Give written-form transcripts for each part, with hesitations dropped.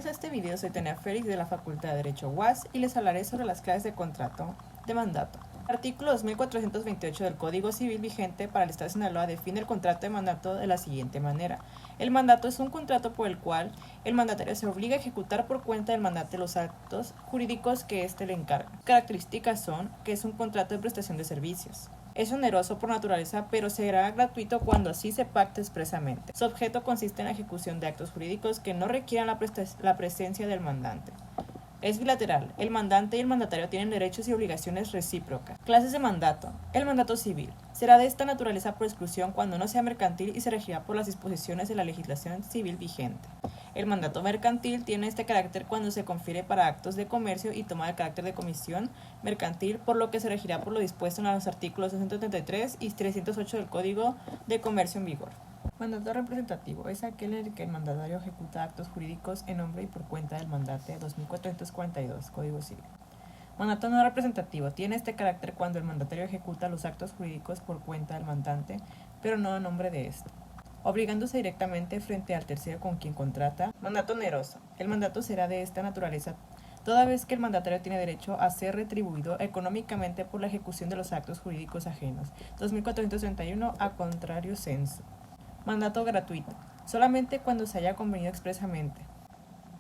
Bienvenidos a este video, soy Tania Félix de la Facultad de Derecho UAS y les hablaré sobre las clases de contrato de mandato. El artículo 2428 del Código Civil vigente para el Estado de Sinaloa define el contrato de mandato de la siguiente manera. El mandato es un contrato por el cual el mandatario se obliga a ejecutar por cuenta del mandante los actos jurídicos que éste le encarga. Características son que es un contrato de prestación de servicios. Es oneroso por naturaleza, pero será gratuito cuando así se pacte expresamente. Su objeto consiste en la ejecución de actos jurídicos que no requieran la presencia del mandante. Es bilateral. El mandante y el mandatario tienen derechos y obligaciones recíprocas. Clases de mandato. El mandato civil será de esta naturaleza por exclusión cuando no sea mercantil y se regirá por las disposiciones de la legislación civil vigente. El mandato mercantil tiene este carácter cuando se confiere para actos de comercio y toma el carácter de comisión mercantil, por lo que se regirá por lo dispuesto en los artículos 233 y 308 del Código de Comercio en vigor. Mandato representativo es aquel en el que el mandatario ejecuta actos jurídicos en nombre y por cuenta del mandante, 2442, Código Civil. Mandato no representativo tiene este carácter cuando el mandatario ejecuta los actos jurídicos por cuenta del mandante, pero no a nombre de éste, obligándose directamente frente al tercero con quien contrata. Mandato oneroso. El mandato será de esta naturaleza toda vez que el mandatario tiene derecho a ser retribuido económicamente por la ejecución de los actos jurídicos ajenos, 2431 a contrario censo. Mandato gratuito, solamente cuando se haya convenido expresamente.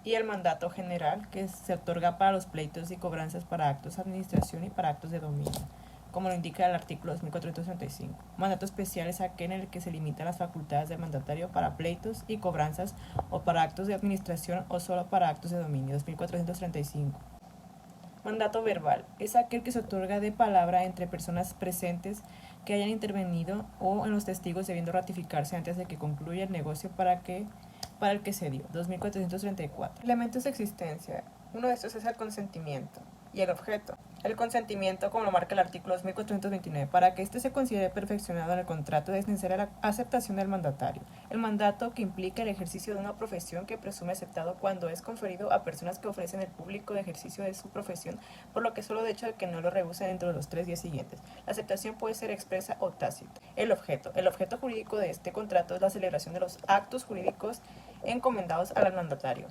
Y el mandato general, que se otorga para los pleitos y cobranzas para actos de administración y para actos de dominio, como lo indica el artículo 2435. Mandato especial es aquel en el que se limitan las facultades del mandatario para pleitos y cobranzas o para actos de administración o solo para actos de dominio, 2435. Mandato verbal es aquel que se otorga de palabra entre personas presentes que hayan intervenido o en los testigos debiendo ratificarse antes de que concluya el negocio para el que se dio, 2434. Elementos de existencia. Uno de estos es el consentimiento y el objeto. El consentimiento, como lo marca el artículo 2429, para que éste se considere perfeccionado en el contrato es necesaria la aceptación del mandatario. El mandato que implica el ejercicio de una profesión que presume aceptado cuando es conferido a personas que ofrecen el público de ejercicio de su profesión, por lo que solo de hecho de que no lo rehúsen dentro de los 3 días siguientes. La aceptación puede ser expresa o tácita. El objeto jurídico de este contrato es la celebración de los actos jurídicos encomendados al mandatario.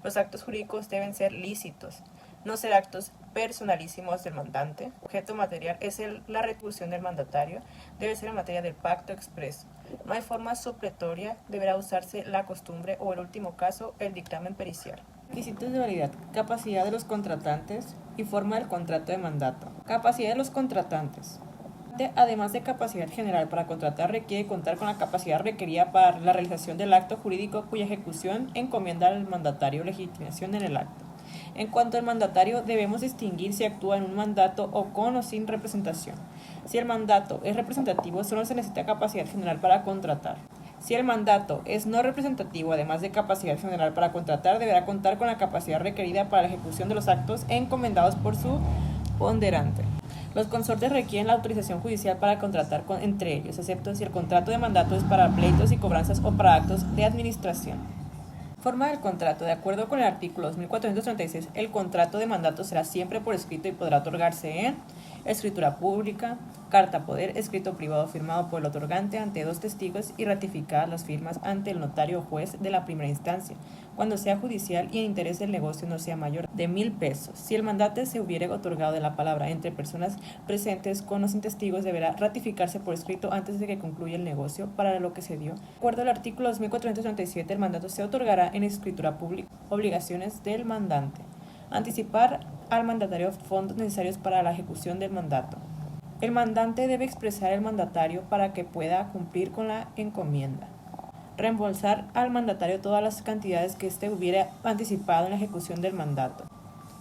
Los actos jurídicos deben ser lícitos, no ser actos personalísimos del mandante. Objeto material es la retribución del mandatario, debe ser en materia del pacto expreso. No hay forma supletoria, deberá usarse la costumbre o en último caso el dictamen pericial. Requisitos de validad, capacidad de los contratantes y forma del contrato de mandato. Capacidad de los contratantes. Además de capacidad general para contratar, requiere contar con la capacidad requerida para la realización del acto jurídico cuya ejecución encomienda al mandatario legitimación en el acto. En cuanto al mandatario, debemos distinguir si actúa en un mandato o con o sin representación. Si el mandato es representativo, solo se necesita capacidad general para contratar. Si el mandato es no representativo, además de capacidad general para contratar, deberá contar con la capacidad requerida para la ejecución de los actos encomendados por su ponderante. Los consortes requieren la autorización judicial para contratar entre ellos, excepto si el contrato de mandato es para pleitos y cobranzas o para actos de administración. Forma del contrato. De acuerdo con el artículo 2436, el contrato de mandato será siempre por escrito y podrá otorgarse en escritura pública, carta poder, escrito privado firmado por el otorgante ante 2 testigos y ratificadas las firmas ante el notario o juez de la primera instancia, cuando sea judicial y el interés del negocio no sea mayor de 1,000 pesos. Si el mandate se hubiere otorgado de la palabra entre personas presentes con o sin testigos, deberá ratificarse por escrito antes de que concluya el negocio para lo que se dio. De acuerdo al artículo 2437, el mandato se otorgará en escritura pública. Obligaciones del mandante. Anticipar al mandatario fondos necesarios para la ejecución del mandato. El mandante debe expresar al mandatario para que pueda cumplir con la encomienda. Reembolsar al mandatario todas las cantidades que éste hubiera anticipado en la ejecución del mandato.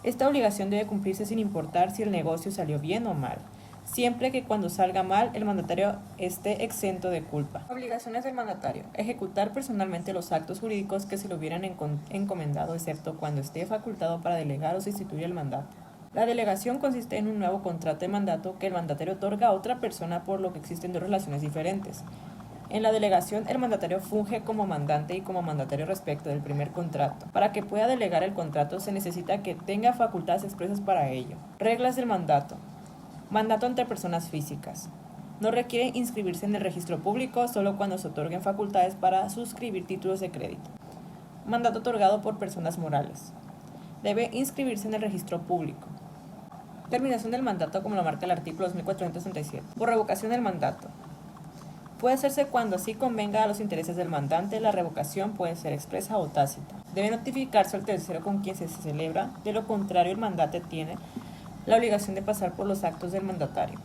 Esta obligación debe cumplirse sin importar si el negocio salió bien o mal, siempre que cuando salga mal el mandatario esté exento de culpa. Obligaciones del mandatario. Ejecutar personalmente los actos jurídicos que se le hubieran encomendado, excepto cuando esté facultado para delegar o sustituir el mandato. La delegación consiste en un nuevo contrato de mandato que el mandatario otorga a otra persona, por lo que existen 2 relaciones diferentes. En la delegación, el mandatario funge como mandante y como mandatario respecto del primer contrato. Para que pueda delegar el contrato se necesita que tenga facultades expresas para ello. Reglas del mandato. Mandato entre personas físicas. No requiere inscribirse en el registro público solo cuando se otorguen facultades para suscribir títulos de crédito. Mandato otorgado por personas morales. Debe inscribirse en el registro público. Terminación del mandato como lo marca el artículo 2467. Por revocación del mandato. Puede hacerse cuando así convenga a los intereses del mandante. La revocación puede ser expresa o tácita. Debe notificarse al tercero con quien se celebra. De lo contrario, el mandante tiene la obligación de pasar por los actos del mandatario.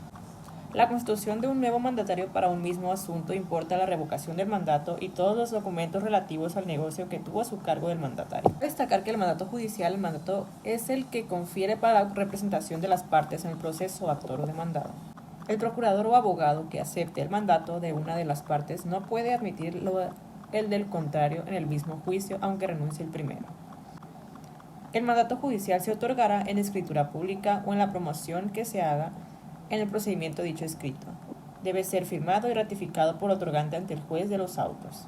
La constitución de un nuevo mandatario para un mismo asunto importa la revocación del mandato y todos los documentos relativos al negocio que tuvo a su cargo del mandatario. Destacar que el mandato judicial, el mandato es el que confiere para la representación de las partes en el proceso actor o demandado. El procurador o abogado que acepte el mandato de una de las partes no puede admitir el del contrario en el mismo juicio, aunque renuncie el primero. El mandato judicial se otorgará en escritura pública o en la promoción que se haga en el procedimiento dicho escrito. Debe ser firmado y ratificado por el otorgante ante el juez de los autos.